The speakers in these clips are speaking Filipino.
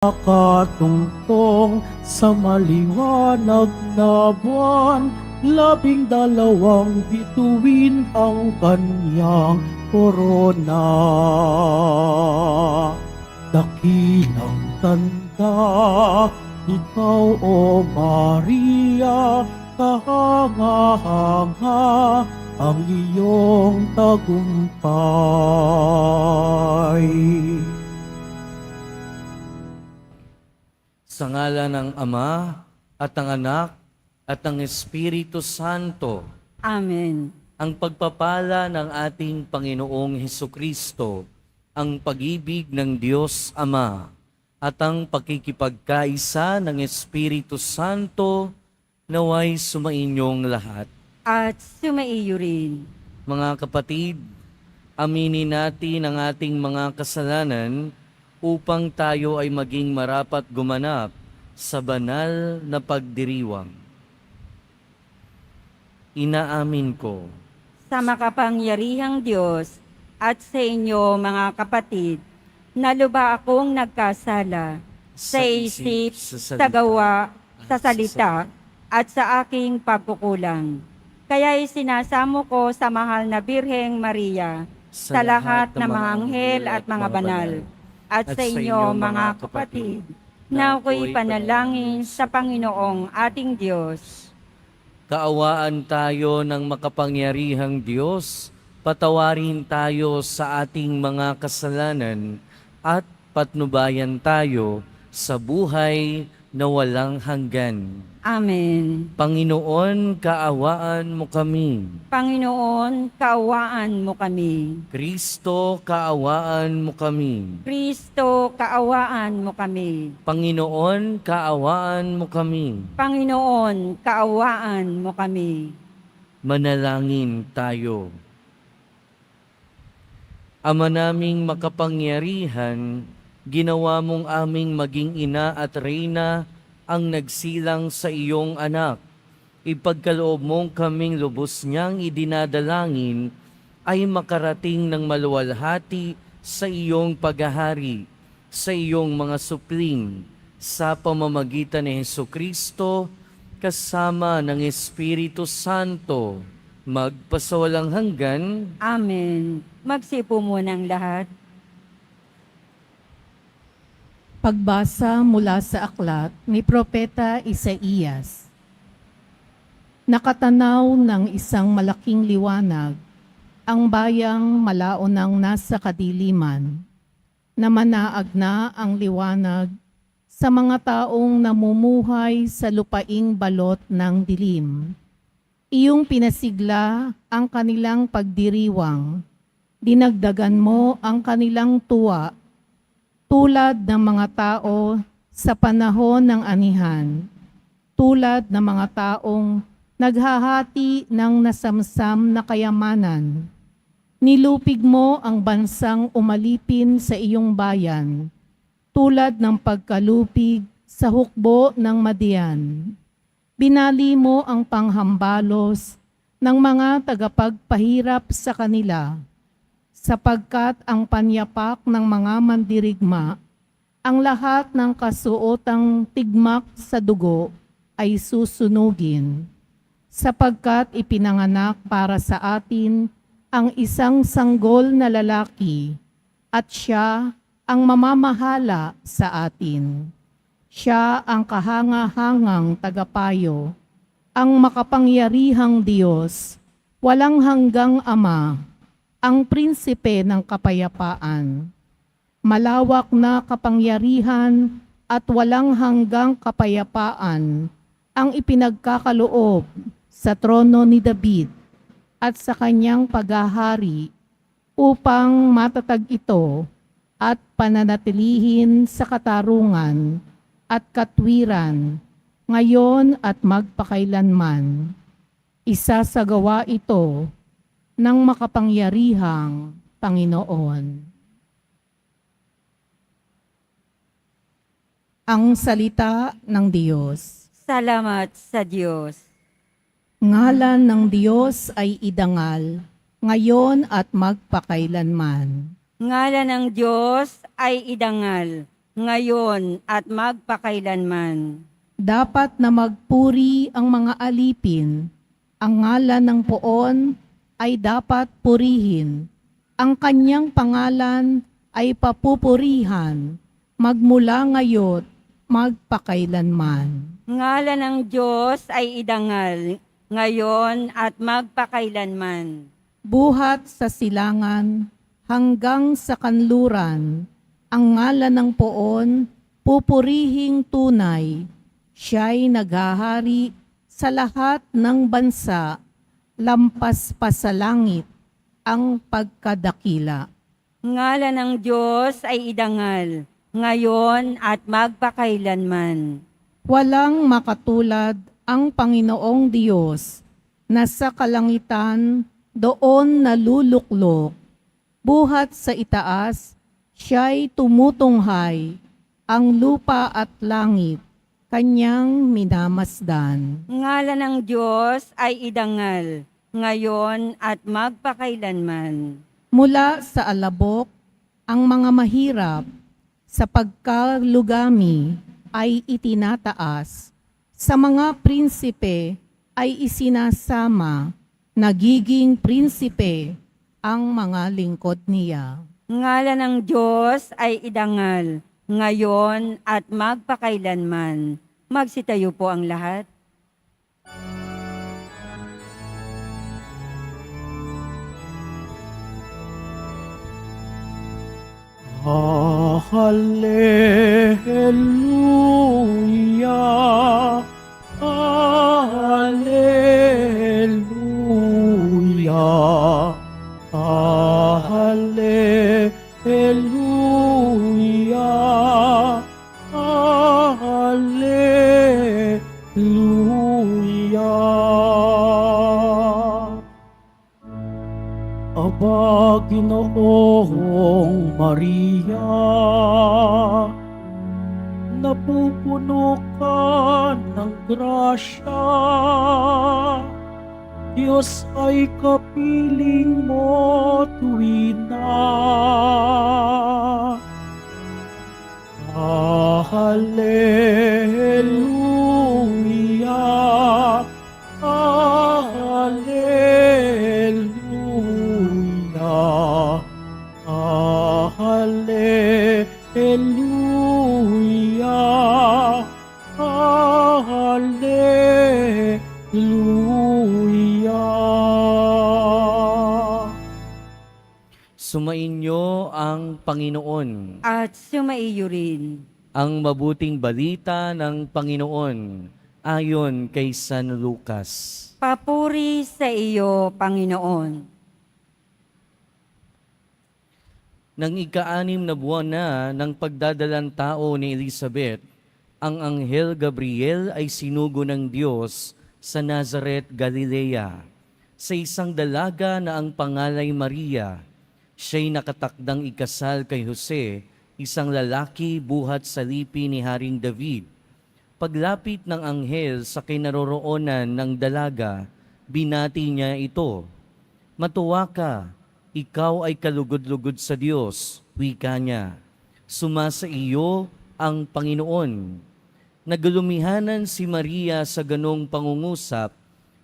Nakatungtong sa maliwanag na buwan, 12 bituin ang kanyang korona. Dakilang tanda, ikaw o Maria, kahanga-hanga ang iyong tagumpay. Sa ngala ng Ama, at ng Anak, at ng Espiritu Santo, Amen. ang pagpapala ng ating Panginoong Hesukristo, ang pag-ibig ng Diyos Ama, at ang pakikipagkaisa ng Espiritu Santo, naway sumainyong lahat. At sumaiyo rin. Mga kapatid, aminin natin ang ating mga kasalanan upang tayo ay maging marapat gumanap sa banal na pagdiriwang. Inaamin ko Sa makapangyarihang Diyos at sa inyo mga kapatid, na luba akong nagkasala sa isip, sa gawa, sa salita, at sa aking pagkukulang. Kaya'y sinasamo ko sa mahal na Birheng Maria, sa lahat ng mga anghel at mga banal, at sa inyo mga kapatid, na ako'y panalangin sa Panginoong ating Diyos. kaawaan tayo ng makapangyarihang Diyos, patawarin tayo sa ating mga kasalanan, at patnubayan tayo sa buhay na walang hanggan. Amen. Panginoon, kaawaan mo kami. Panginoon, kaawaan mo kami. Kristo, kaawaan mo kami. Kristo, kaawaan mo kami. Panginoon, kaawaan mo kami. Panginoon, kaawaan mo kami. Manalangin tayo. Ama naming makapangyarihan, ginawa mong aming maging ina at reyna ang nagsilang sa iyong anak. Ipagkaloob mong kaming lubos niyang idinadalangin ay makarating ng maluwalhati sa iyong paghahari, sa iyong mga supling, sa pamamagitan ni Hesukristo, kasama ng Espiritu Santo, magpasawalang hanggan. Amen. Magsipo munang lahat. Pagbasa mula sa aklat ni Propeta Isaías. Nakatanaw ng isang malaking liwanag, ang bayang malaonang nasa kadiliman, na manaag na ang liwanag sa mga taong namumuhay sa lupaing balot ng dilim. Iyong pinasigla ang kanilang pagdiriwang, dinagdagan mo ang kanilang tuwa, tulad ng mga tao sa panahon ng anihan, tulad ng mga taong naghahati ng nasamsam na kayamanan. Nilupig mo ang bansang umalipin sa iyong bayan, tulad ng pagkalupig sa hukbo ng Madian. Binali mo ang panghambalos ng mga tagapagpahirap sa kanila, sapagkat ang panyapak ng mga mandirigma, ang lahat ng kasuotang tigmak sa dugo ay susunugin, sapagkat ipinanganak para sa atin ang isang sanggol na lalaki, at siya ang mamamahala sa atin. Siya ang kahanga-hangang tagapayo, ang makapangyarihang Diyos, walang hanggang Ama, ang prinsipe ng kapayapaan. Malawak na kapangyarihan at walang hanggang kapayapaan ang ipinagkakaloob sa trono ni David at sa kanyang paghahari, upang matatag ito at pananatilihin sa katarungan at katwiran, ngayon at magpakailanman. Isasagawa ito ng makapangyarihang Panginoon. Ang salita ng Diyos. Salamat sa Diyos. Ngalan ng Diyos ay idangal, ngayon at magpakailanman. Ngalan ng Diyos ay idangal, ngayon at magpakailanman. Dapat na magpuri ang mga alipin. Ang ngalan ng poon ay dapat purihin. Ang kanyang pangalan ay papupurihan, magmula ngayon, magpakailanman. Ngalan ng Diyos ay idangal, ngayon at magpakailanman. Buhat sa silangan, hanggang sa kanluran, ang ngalan ng poon, pupurihing tunay. Siya'y naghahari sa lahat ng bansa, lampas pa sa langit ang pagkadakila. Ngalan ng Diyos ay idangal, ngayon at magpakailanman. Walang makatulad ang Panginoong Diyos na sa kalangitan doon naluluklok. Buhat sa itaas, siya'y tumutunghay, ang lupa at langit, kanyang minamasdan. Ngalan ng Diyos ay idangal, ngayon at magpakailanman. Mula sa alabok, ang mga mahirap sa pagkalugami ay itinataas. Sa mga prinsipe ay isinasama, nagiging prinsipe ang mga lingkod niya. Ngalan ng Diyos ay idangal, ngayon at magpakailanman. Magsitayo po ang lahat. Hallelujah, Hallelujah, Hallelujah, Hallelujah. Aba, Ginoong Maria, napupuno ka ng grasya. Diyos ay kapiling mo tuwina. Hallelujah, Hallelujah, Hallelujah, Hallelujah. Sumainyo ang Panginoon. At sumaiyo rin. Ang mabuting balita ng Panginoon ayon kay San Lucas. Papuri sa iyo, Panginoon. Nang ika-6 na buwan na ng pagdadalang tao ni Elizabeth, ang anghel Gabriel ay sinugo ng Diyos sa Nazaret, Galilea, sa isang dalaga na ang pangalay Maria. Siya'y nakatakdang ikasal kay Jose, isang lalaki buhat sa lipi ni Haring David. Paglapit ng anghel sa kinaroroonan ng dalaga, binati niya ito. Matuwa ka, ikaw ay kalugod-lugod sa Diyos, wika niya. Sumasa iyo ang Panginoon. Nagulumihanan si Maria sa ganong pangungusap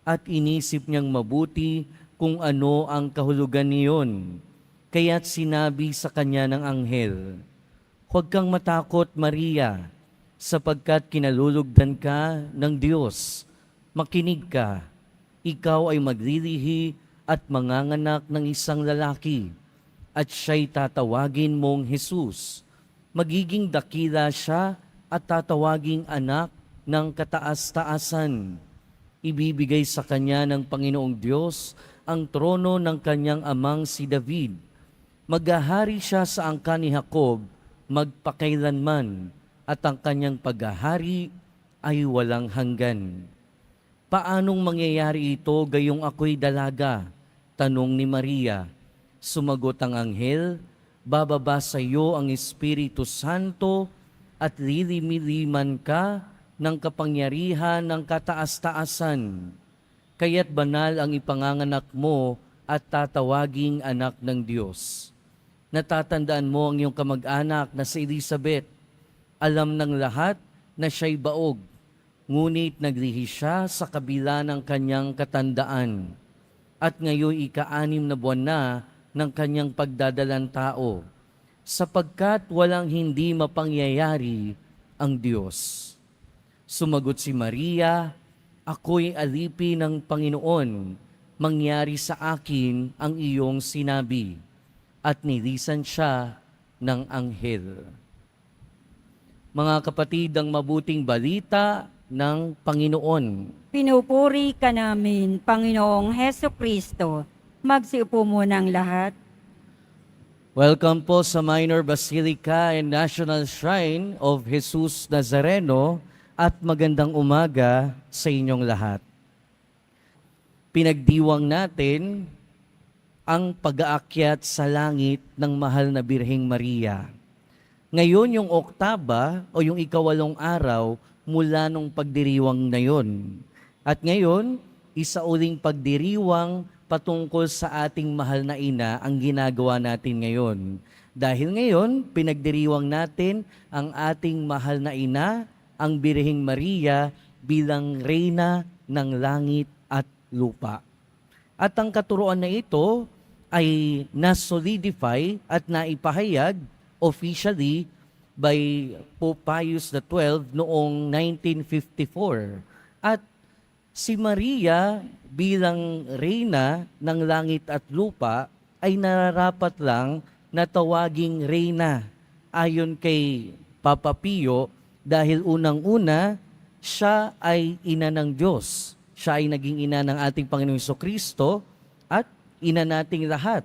at inisip niyang mabuti kung ano ang kahulugan niyon. Kaya't sinabi sa kanya ng anghel, "Huwag kang matakot, Maria, sapagkat kinalulugdan ka ng Diyos. Makinig ka, ikaw ay maglilihi at manganganak ng isang lalaki, at siya'y tatawagin mong Jesus. Magiging dakila siya at tatawaging anak ng kataas-taasan. Ibibigay sa kanya ng Panginoong Diyos ang trono ng kanyang amang si David. Maghahari siya sa angkan ni Jacob magpakailanman, at ang kanyang paghahari ay walang hanggan." "Paanong mangyayari ito gayong ako'y dalaga?" tanong ni Maria. Sumagot ang anghel, "Bababa sa iyo ang Espiritu Santo at lilimiliman ka ng kapangyarihan ng kataas-taasan. Kaya't banal ang ipanganganak mo at tatawaging anak ng Diyos. Natatandaan mo ang iyong kamag-anak na si Elizabeth. Alam ng lahat na siya'y baog, ngunit naglihi siya sa kabila ng kanyang katandaan. At ngayon ika-6 na buwan na ng kanyang pagdadalang tao, sapagkat walang hindi mapangyayari ang Diyos. Sumagot si Maria, ako'y alipin ng Panginoon, mangyari sa akin ang iyong sinabi. At nilisan siya ng anghel. Mga kapatid, ang mabuting balita ng Panginoon. Pinupuri ka namin, Panginoong Heso Kristo. Magsiupo muna ang lahat. Welcome po sa Minor Basilica and National Shrine of Jesus Nazareno at magandang umaga sa inyong lahat. Pinagdiwang natin ang pag-aakyat sa langit ng mahal na Birheng Maria. Ngayon yung Oktaba o yung 8 araw mula nung pagdiriwang na yon. At ngayon, isa uling pagdiriwang patungkol sa ating mahal na ina ang ginagawa natin ngayon. Dahil ngayon, pinagdiriwang natin ang ating mahal na ina, ang Birheng Maria, bilang Reyna ng langit at lupa. At ang katuruan na ito ay na-solidify at naipahayag officially by Pope Pius XII noong 1954. At si Maria bilang Reyna ng langit at lupa ay nararapat lang na tawaging Reyna ayon kay Papa Pio dahil unang-una siya ay ina ng Diyos. Siya ay naging ina ng ating Panginoong Jesucristo at ina nating lahat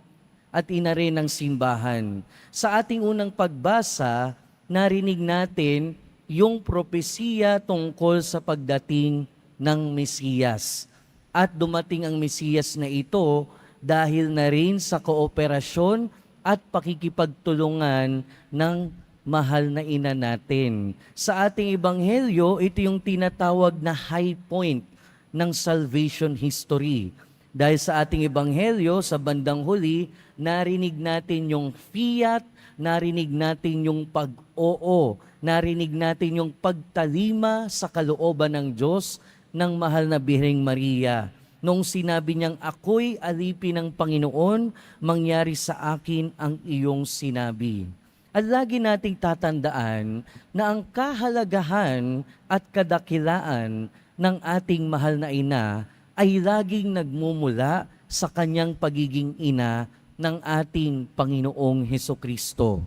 at ina rin ng simbahan. Sa ating unang pagbasa, narinig natin yung propesiya tungkol sa pagdating ng Mesiyas. At dumating ang Mesiyas na ito dahil na rin sa kooperasyon at pakikipagtulungan ng mahal na ina natin. Sa ating ebanghelyo, ito yung tinatawag na high point ng salvation history. Dahil sa ating ebanghelyo, sa bandang huli, narinig natin yung fiat, narinig natin yung pag-oo, narinig natin yung pagtalima sa kalooban ng Diyos ng mahal na Birheng Maria. Nung sinabi niyang, ako'y alipin ng Panginoon, mangyari sa akin ang iyong sinabi. At lagi nating tatandaan na ang kahalagahan at kadakilaan ng ating mahal na ina ay laging nagmumula sa kanyang pagiging ina ng ating Panginoong Hesukristo.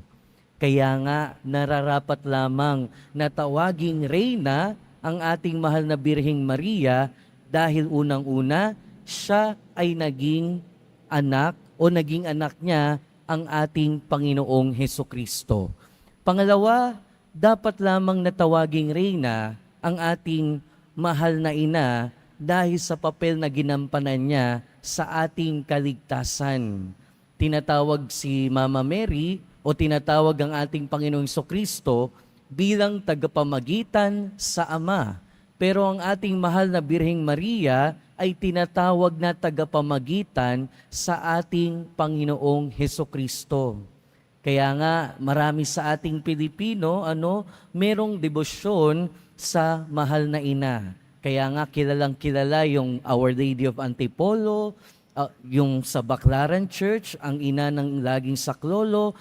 Kaya nga nararapat lamang na tawaging Reyna ang ating mahal na Birheng Maria dahil unang-una siya ay naging anak o naging anak niya ang ating Panginoong Hesukristo. Pangalawa, dapat lamang natawaging Reyna ang ating mahal na ina dahil sa papel na ginampanan niya sa ating kaligtasan. Tinatawag si Mama Mary o tinatawag ang ating Panginoong Hesukristo bilang tagapamagitan sa Ama. Pero ang ating mahal na Birheng Maria ay tinatawag na tagapamagitan sa ating Panginoong Hesukristo. Kaya nga marami sa ating Pilipino merong debosyon sa mahal na ina. Kaya nga kilalang kilala yung Our Lady of Antipolo, yung sa Baclaran Church, ang ina ng laging saklolo,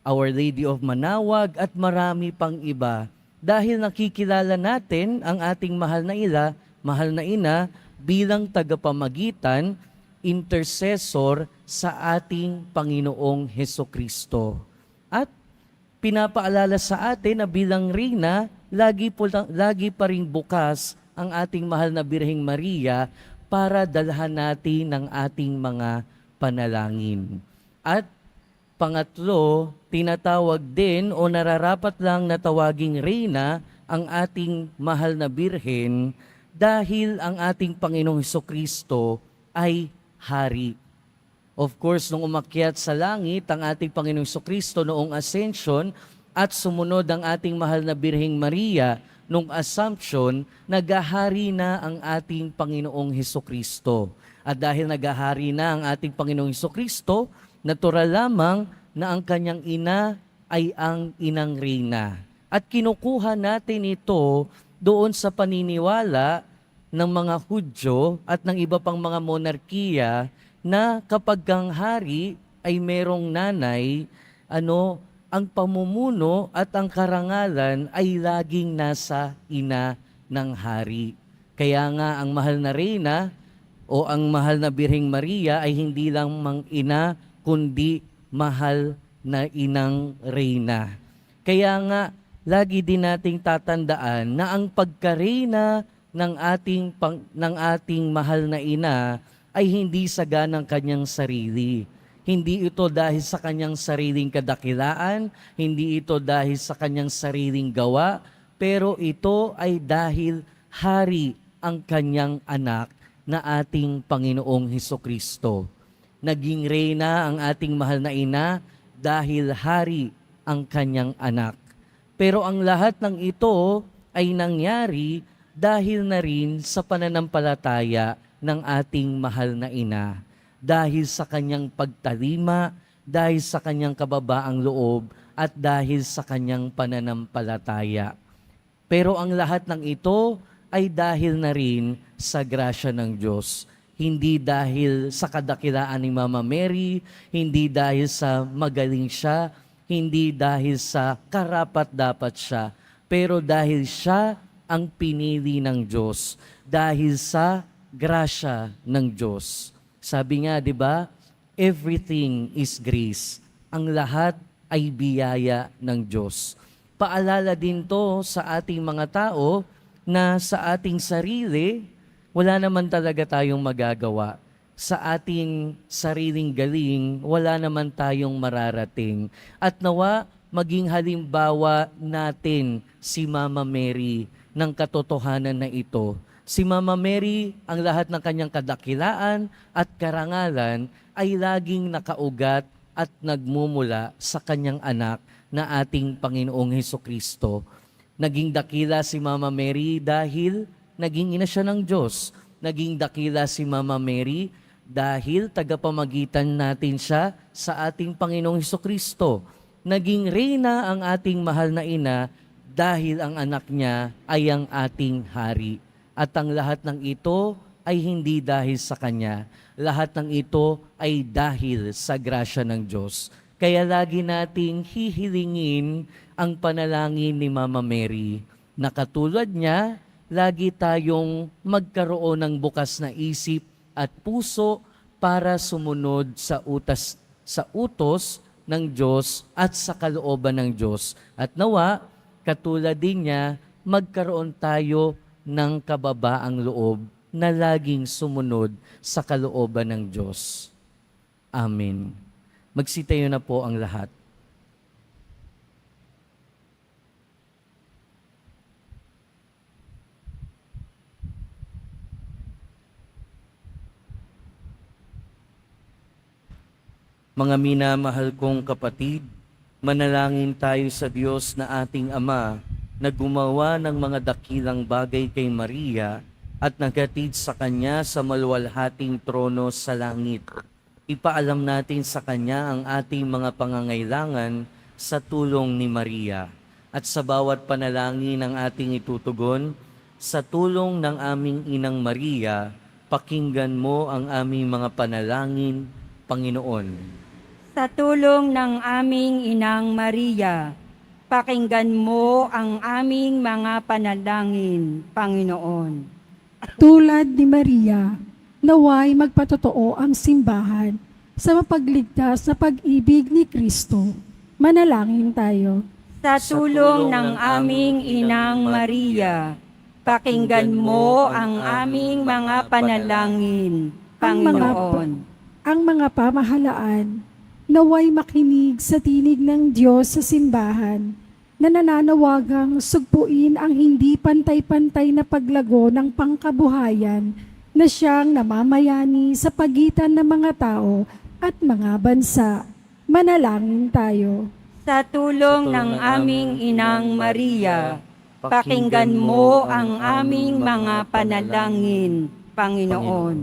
Our Lady of Manawag at marami pang iba. Dahil nakikilala natin ang ating mahal na ina bilang tagapamagitan, intercessor sa ating Panginoong Hesukristo. At pinapaalala sa atin na bilang Reyna, lagi pa rin bukas ang ating mahal na Birheng Maria para dalhan natin ang ating mga panalangin. At pangatlo, tinatawag din o nararapat lang na tawaging Reyna ang ating mahal na Birhen dahil ang ating Panginoong Hesukristo ay hari. Of course, nung umakyat sa langit ang ating Panginoong Hesukristo noong Ascension at sumunod ang ating mahal na Birheng Maria nung Assumption, nagahari na ang ating Panginoong Hesukristo. At dahil nagahari na ang ating Panginoong Hesukristo, natural lamang na ang kanyang ina ay ang inang Reyna. At kinukuha natin ito doon sa paniniwala ng mga Hudyo at ng iba pang mga monarkiya na kapag kang hari ay merong nanay, ang pamumuno at ang karangalan ay laging nasa ina ng hari. Kaya nga ang mahal na reyna o ang mahal na Birheng Maria ay hindi lang mang ina, kundi mahal na inang reyna. Kaya nga, lagi din nating tatandaan na ang pagkareyna ng ating mahal na ina ay hindi saga ng kanyang sarili. Hindi ito dahil sa kanyang sariling kadakilaan, hindi ito dahil sa kanyang sariling gawa, pero ito ay dahil hari ang kanyang anak na ating Panginoong Hesukristo. Naging reyna ang ating mahal na ina dahil hari ang kanyang anak. Pero ang lahat ng ito ay nangyari dahil na rin sa pananampalataya ng ating mahal na ina. Dahil sa kanyang pagtalima, dahil sa kanyang kababaang loob, at dahil sa kanyang pananampalataya. Pero ang lahat ng ito ay dahil na rin sa grasya ng Diyos. Hindi dahil sa kadakilaan ni Mama Mary, hindi dahil sa magaling siya, hindi dahil sa karapat-dapat siya, pero dahil siya ang pinili ng Diyos, dahil sa grasya ng Diyos. Sabi nga, di ba, everything is grace. Ang lahat ay biyaya ng Diyos. Paalala din to sa ating mga tao na sa ating sarili, wala naman talaga tayong magagawa. Sa ating sariling galing, wala naman tayong mararating. At nawa, maging halimbawa natin si Mama Mary ng katotohanan na ito. Si Mama Mary, ang lahat ng kanyang kadakilaan at karangalan ay laging nakaugat at nagmumula sa kanyang anak na ating Panginoong Hesukristo. Naging dakila si Mama Mary dahil naging ina siya ng Diyos. Naging dakila si Mama Mary dahil tagapamagitan natin siya sa ating Panginoong Hesukristo. Naging reyna ang ating mahal na ina dahil ang anak niya ay ang ating hari. At ang lahat ng ito ay hindi dahil sa Kanya. Lahat ng ito ay dahil sa grasya ng Diyos. Kaya lagi nating hihilingin ang panalangin ni Mama Mary na katulad niya, lagi tayong magkaroon ng bukas na isip at puso para sumunod sa utos ng Diyos at sa kalooban ng Diyos. At nawa, katulad din niya, magkaroon tayo ng kababaang loob na laging sumunod sa kalooban ng Diyos. Amen. Magsitayo na po ang lahat. Mga minamahal kong kapatid, manalangin tayo sa Diyos na ating Ama na gumawa ng mga dakilang bagay kay Maria at naghatid sa Kanya sa maluwalhating trono sa langit. Ipaalam natin sa Kanya ang ating mga pangangailangan sa tulong ni Maria. At sa bawat panalangin ng ating itutugon, sa tulong ng aming Inang Maria, pakinggan mo ang aming mga panalangin, Panginoon. Sa tulong ng aming Inang Maria, pakinggan mo ang aming mga panalangin, Panginoon. Tulad ni Maria, naway magpatotoo ang simbahan sa mapagligtas na pag-ibig ni Kristo. Manalangin tayo. Sa tulong ng aming Inang Maria, pakinggan mo ang aming mga panalangin, Panginoon. Ang mga pamahalaan, naway makinig sa tinig ng Diyos sa simbahan na nananawagang sugpuin ang hindi pantay-pantay na paglago ng pangkabuhayan na siyang namamayani sa pagitan ng mga tao at mga bansa. Manalangin tayo. Sa tulong ng aming Inang Maria, pakinggan mo ang aming mga panalangin, Panginoon.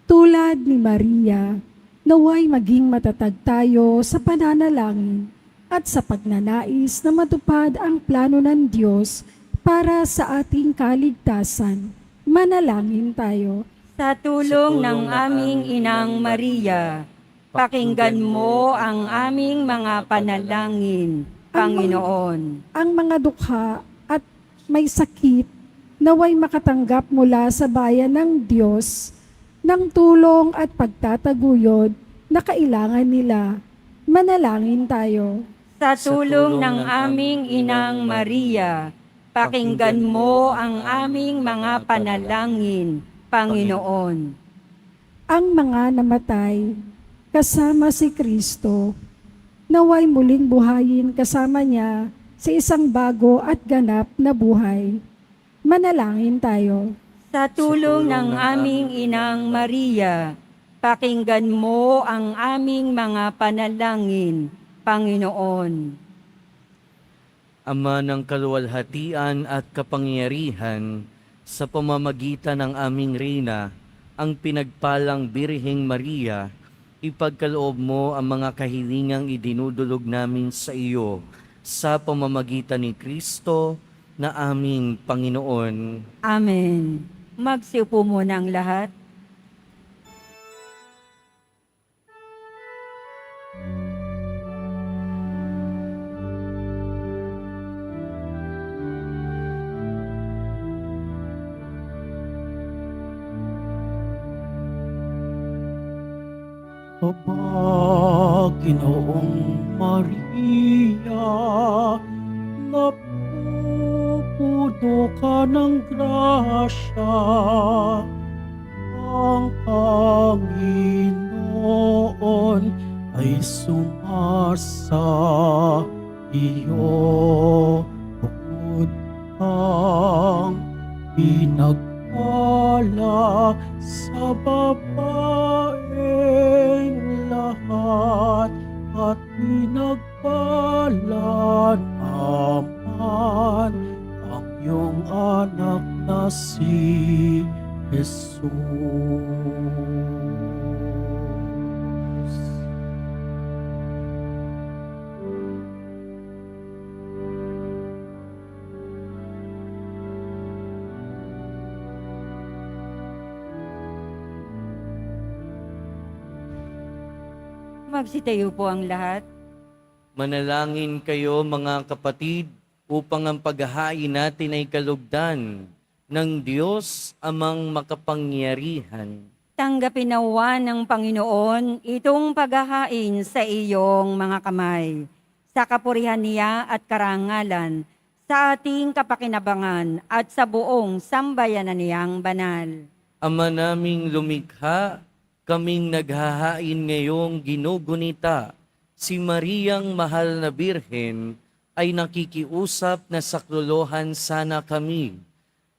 Tulad ni Maria, naway maging matatag tayo sa pananalangin at sa pagnanais na matupad ang plano ng Diyos para sa ating kaligtasan. Manalangin tayo. Sa tulong ng aming Inang Maria, pakinggan mo ang aming mga panalangin, Panginoon. Ang mga dukha at may sakit naway makatanggap mula sa bayan ng Diyos ng tulong at pagtataguyod na kailangan nila. Manalangin tayo. Sa tulong ng aming Inang Maria, pakinggan mo ang aming mga panalangin, Panginoon. Ang mga namatay kasama si Kristo, naway muling buhayin kasama niya sa isang bago at ganap na buhay. Manalangin tayo. Sa tulong ng aming Inang Maria, pakinggan mo ang aming mga panalangin, Panginoon. Ama ng kaluwalhatian at kapangyarihan, sa pamamagitan ng aming Reyna, ang pinagpalang Birheng Maria, ipagkaloob mo ang mga kahilingang idinudulog namin sa iyo sa pamamagitan ni Kristo na aming Panginoon. Amen. Magsiupo muna ang lahat. Aba, Ginoong Maria, napupuno ka ng grasya, ang Panginoon ay sumasa iyo, bukod kang pinagpala sa babaeng lahat at pinagpala naman ang iyong anak na si Jesus. Magsitayo po ang lahat. Manalangin kayo mga kapatid upang ang paghahain natin ay kalugdan ng Diyos amang makapangyarihan. Tanggapin nawa ng Panginoon itong paghahain sa iyong mga kamay, sa kapurihan niya at karangalan, sa ating kapakinabangan at sa buong sambayanan niyang banal. Ama naming lumikha, kaming naghahain ngayong ginugunita, si Mariang Mahal na Birhen ay nakikiusap na saklolohan sana kami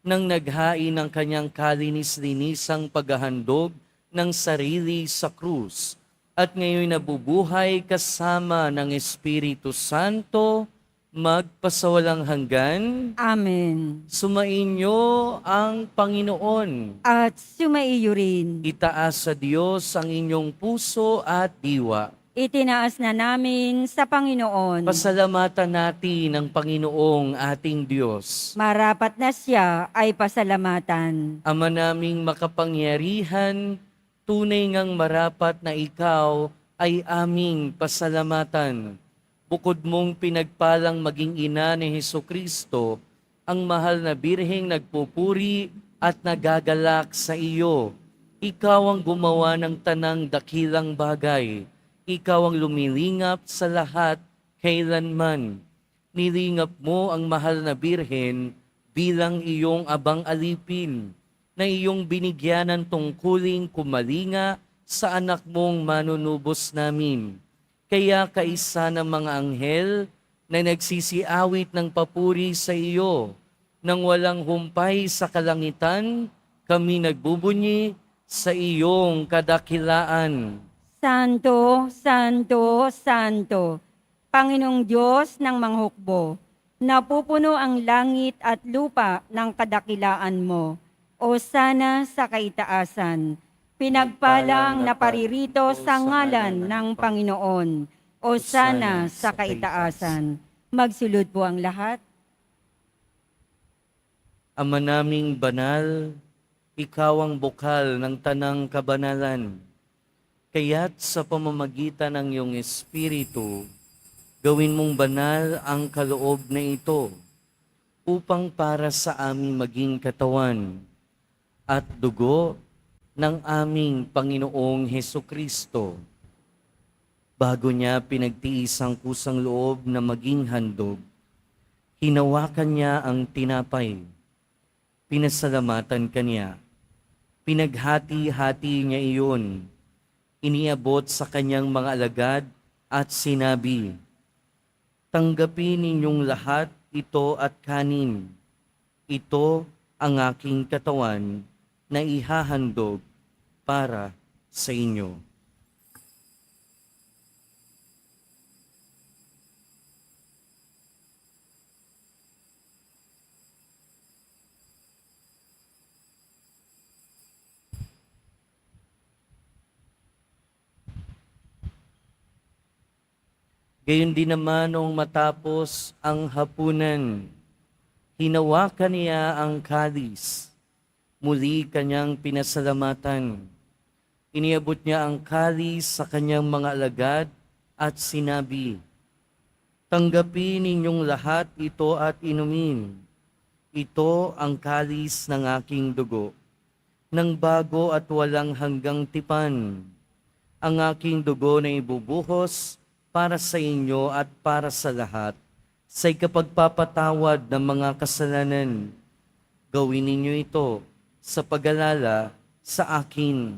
nang naghain ng kanyang kalinis-linisang paghahandog ng sarili sa krus at ngayon nabubuhay kasama ng Espiritu Santo magpasawalang hanggan. Amen. Sumainyo ang Panginoon. At sumaiyo rin. Itaas sa Diyos ang inyong puso at diwa. Itinaas na namin sa Panginoon. Pasalamatan natin ang Panginoong ating Diyos. Marapat na siya ay pasalamatan. Ama naming makapangyarihan, tunay ngang marapat na ikaw ay aming pasalamatan. Bukod mong pinagpalang maging ina ni Hesukristo, ang mahal na birheng nagpupuri at nagagalak sa iyo. Ikaw ang gumawa ng tanang dakilang bagay. Ikaw ang lumilingap sa lahat kailanman. Nilingap mo ang mahal na birhen bilang iyong abang alipin, na iyong binigyan ng tungkuling kumalinga sa anak mong manunubos namin. Kaya kaisa ng mga anghel na nagsisiawit ng papuri sa iyo, nang walang humpay sa kalangitan, kami nagbubunyi sa iyong kadakilaan. Santo, Santo, Santo, Panginoong Diyos ng manghukbo, napupuno ang langit at lupa ng kadakilaan mo. O sana sa kaitaasan, pinagpalang naparirito sa ngalan ng Panginoon. O sana sa kaitaasan. Magsulod po ang lahat. Ama naming banal, ikaw ang bukal ng tanang kabanalan. Kaya't sa pamamagitan ng iyong Espiritu, gawin mong banal ang kaloob na ito upang para sa aming maging katawan at dugo ng aming Panginoong Hesukristo. Bago niya pinagtiis ang kusang loob na maging handog, hinawakan niya ang tinapay. Pinasalamatan kaniya. Pinaghati-hati niya iyon. Iniabot sa kanyang mga alagad at sinabi, "Tanggapin ninyong lahat ito at kanin. Ito ang aking katawan na ihahandog para sa inyo." Gayon din naman nung matapos ang hapunan, hinawakan niya ang kalis. Muli kanyang pinasalamatan. Iniabot niya ang kalis sa kanyang mga alagad at sinabi, "Tanggapin ninyong lahat ito at inumin. Ito ang kalis ng aking dugo, ng bago at walang hanggang tipan. Ang aking dugo na ibubuhos para sa inyo at para sa lahat, sa ikapagpapatawad ng mga kasalanan. Gawin ninyo ito sa pag-alala sa akin."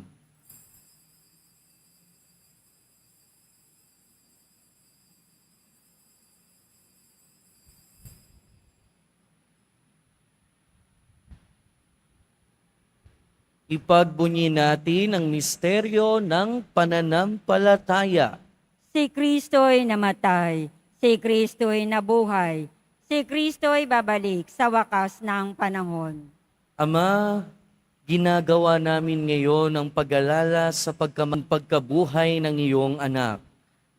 Ipagbunyi natin ang misteryo ng pananampalataya. Si Kristo'y namatay, si Kristo'y nabuhay, si Kristo'y babalik sa wakas ng panahon. Ama, ginagawa namin ngayon ang pag-alala sa pagkabuhay ng iyong anak.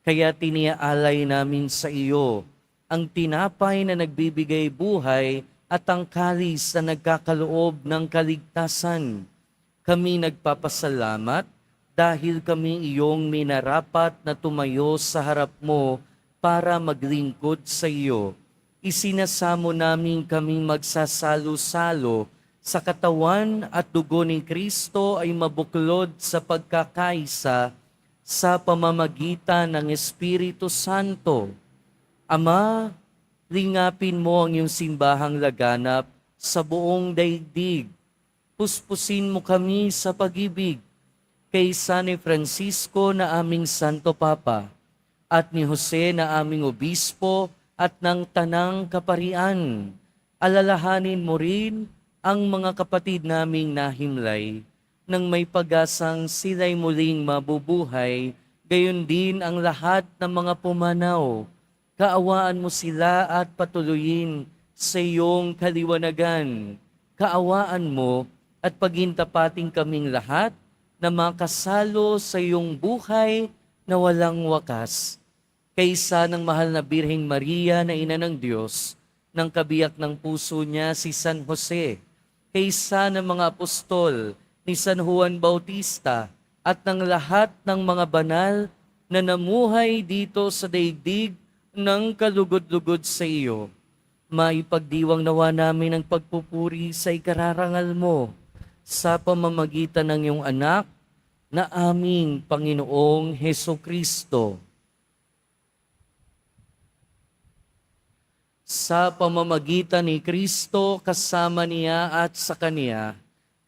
Kaya tiniaalay namin sa iyo ang tinapay na nagbibigay buhay at ang kalis na nagkakaloob ng kaligtasan. Kami nagpapasalamat dahil kami iyong minarapat na tumayo sa harap mo para maglingkod sa iyo. Isinasamo namin kaming magsasalo-salo sa katawan at dugo ni Kristo ay mabuklod sa pagkakaisa sa pamamagitan ng Espiritu Santo. Ama, lingapin mo ang iyong simbahang laganap sa buong daigdig. Puspusin mo kami sa pag-ibig kay San Francisco na aming Santo Papa at ni Jose na aming Obispo at ng Tanang Kaparian. Alalahanin mo rin ang mga kapatid naming nahimlay nang may pag-asang sila'y muling mabubuhay, gayon din ang lahat ng mga pumanaw. Kaawaan mo sila at patuloyin sa iyong kaliwanagan. Kaawaan mo at pagintapating kaming lahat na makasalo sa iyong buhay na walang wakas. Kaysa ng mahal na Birheng Maria na Ina ng Diyos, ng kabiyak ng puso niya si San Jose, kaysa ng mga apostol ni San Juan Bautista at ng lahat ng mga banal na namuhay dito sa daigdig ng kalugod-lugod sa iyo. Maipagdiwang nawa namin ang pagpupuri sa ikararangal mo sa pamamagitan ng iyong anak na aming Panginoong Hesukristo. Sa pamamagitan ni Kristo, kasama niya at sa Kaniya,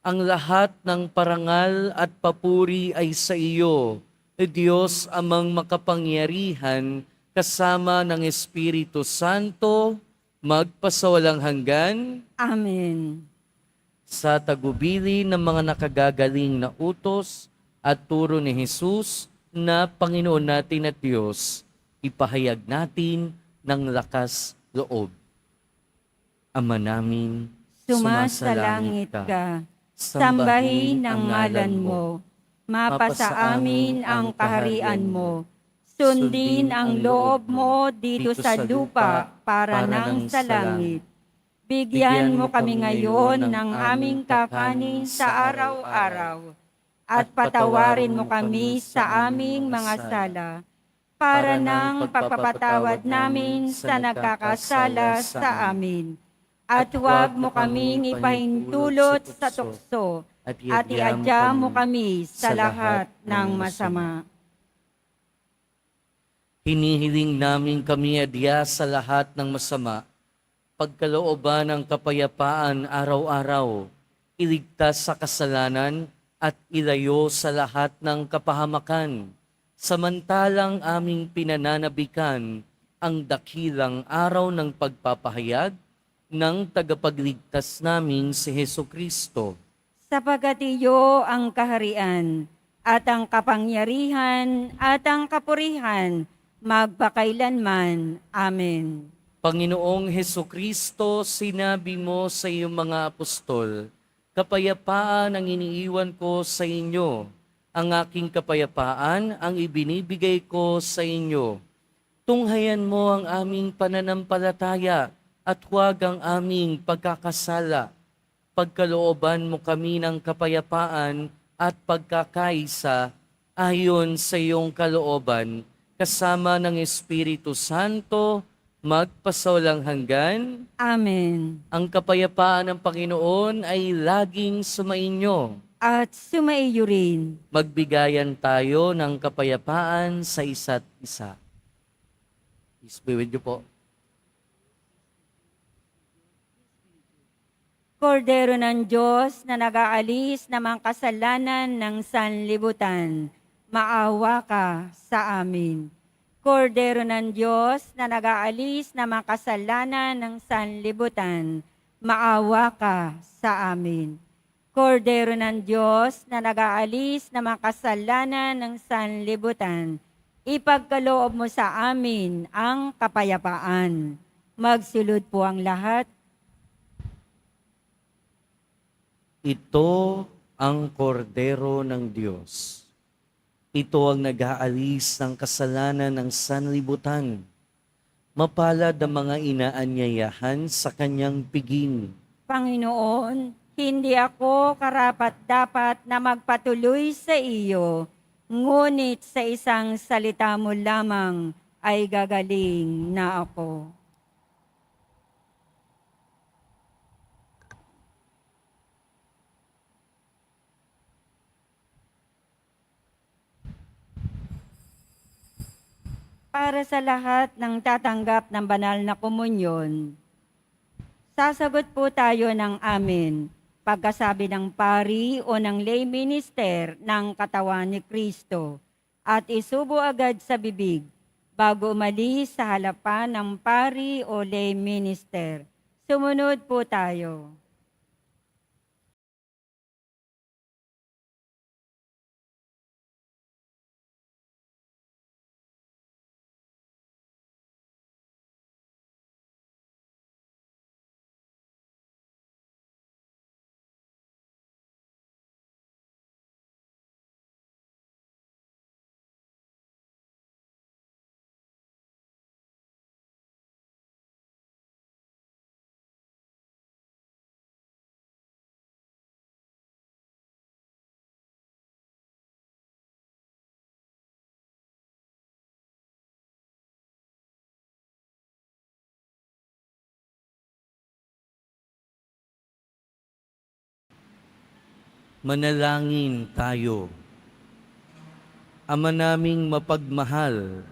ang lahat ng parangal at papuri ay sa iyo, Diyos amang makapangyarihan, kasama ng Espiritu Santo, magpasawalang hanggan. Amen. Sa tagubili ng mga nakagagaling na utos at turo ni Jesus na Panginoon natin at Diyos, ipahayag natin ng lakas loob. Ama namin, Sumasalangit ka, sambahin ang ngalan mo, mapasa amin ang kaharian mo, Sundin ang loob mo dito sa lupa para nang sa langit. Bigyan mo kami ngayon ng aming kakanin sa araw-araw. At patawarin mo kami sa aming mga sala para nang pagpapatawad namin sa nagkakasala sa amin. At huwag mo kaming ipahintulot sa tukso at iadya mo kami sa lahat ng masama. Hinihiling namin kami adya sa lahat ng masama, pagkalooban ng kapayapaan araw-araw, iligtas sa kasalanan at ilayo sa lahat ng kapahamakan, samantalang aming pinananabikan ang dakilang araw ng pagpapahayag ng tagapagligtas naming si Hesukristo. Sapagat iyo ang kaharian at ang kapangyarihan at ang kapurihan magpakailanman. Amen. Panginoong Hesukristo, sinabi mo sa iyong mga apostol, kapayapaan ang iniiwan ko sa inyo, ang aking kapayapaan ang ibinibigay ko sa inyo. Tunghayan mo ang aming pananampalataya at huwag ang aming pagkakasala. Pagkalooban mo kami ng kapayapaan at pagkakaisa ayon sa iyong kalooban, kasama ng Espiritu Santo, magpasawalang hanggan. Amen. Ang kapayapaan ng Panginoon ay laging sumainyo. At sumaiyo rin. Magbigayan tayo ng kapayapaan sa isa't isa. Peace be with you po. Kordero ng Diyos na nag-aalis ng mga kasalanan ng sanlibutan, maawa ka sa amin. Kordero ng Diyos na nag-aalis ng mga kasalanan ng sanlibutan, maawa ka sa amin. Kordero ng Diyos na nag-aalis ng mga kasalanan ng sanlibutan, ipagkaloob mo sa amin ang kapayapaan. Magsulod po ang lahat. Ito ang kordero ng Diyos. Ito ang nag-aalis ng kasalanan ng sanlibutan. Mapalad ang mga inaanyayahan sa kanyang piging. Panginoon, hindi ako karapat-dapat na magpatuloy sa iyo, ngunit sa isang salita mo lamang ay gagaling na ako. Para sa lahat ng tatanggap ng banal na komunyon, sasagot po tayo ng amen pagkasabi ng pari o ng lay minister ng katawan ni Kristo at isubo agad sa bibig bago umalis sa halapan ng pari o lay minister. Sumunod po tayo. Manalangin tayo. Ama naming mapagmahal,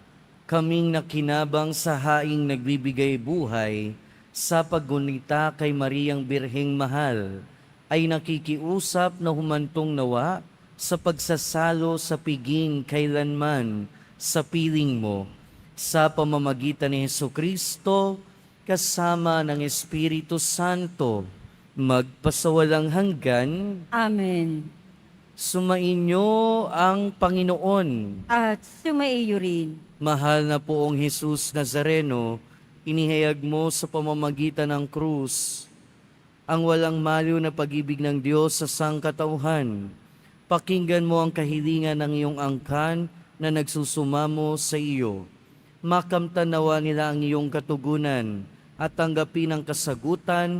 kaming nakinabang sa haing nagbibigay buhay sa paggunita kay Mariang Birheng Mahal, ay nakikiusap na humantong nawa sa pagsasalo sa piging kailanman sa piling mo, sa pamamagitan ni Hesukristo, kasama ng Espiritu Santo, magpasawalang hanggan. Amen. Sumainyo ang Panginoon. At sumaiyo rin. Mahal na poong Jesus Nazareno, inihayag mo sa pamamagitan ng krus ang walang maliw na pag-ibig ng Diyos sa sangkatauhan. Pakinggan mo ang kahilingan ng iyong angkan na nagsusumamo sa iyo. Makamtanawa nila ang iyong katugunan at tanggapin ang kasagutan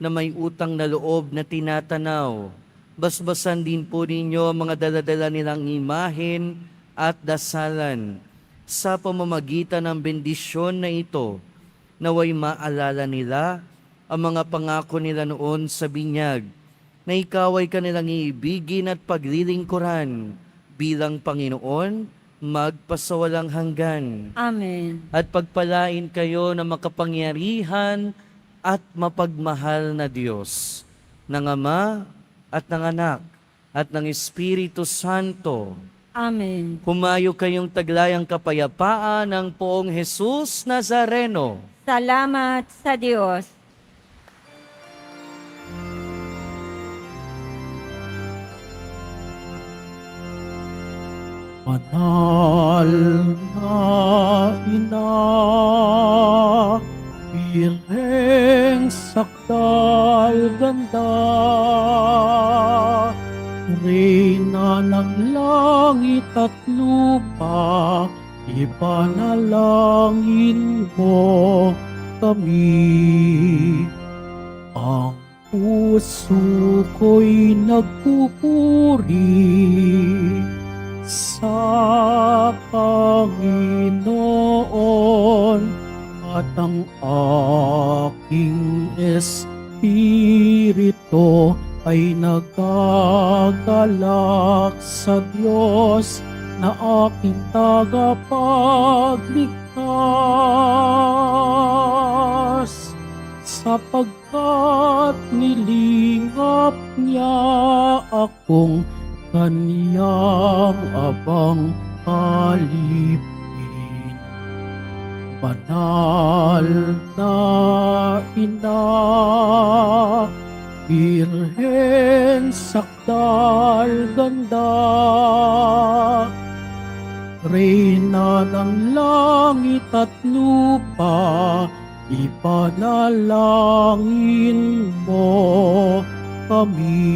na may utang na loob na tinatanaw. Basbasan din po ninyo ang mga daladala nilang imahen at dasalan. Sa pamamagitan ng bendisyon na ito, naway maalala nila ang mga pangako nila noon sa binyag, na ikaw ay kanilang iibigin at paglilingkuran bilang Panginoon magpasawalang hanggan. Amen. At pagpalain kayo ng makapangyarihan at mapagmahal na Diyos, ng Ama at ng Anak at ng Espiritu Santo. Amen. Humayo kayong taglayang kapayapaan ng Poong Jesus Nazareno. Salamat sa Diyos. Banal na ina, pireng sakdal ganda, Reyna ng langit at lupa, ipanalangin mo kami. Ang puso ko'y nagpupuri sa Panginoon, at ang aking espiritu ay nagagalak sa Diyos na aking tagapagligtas, sapagkat nilingap niya akong kaniyang abang alipin. Banal na ina, Birhen sakdal ganda, Reyna ng langit at lupa, ipanalangin mo kami.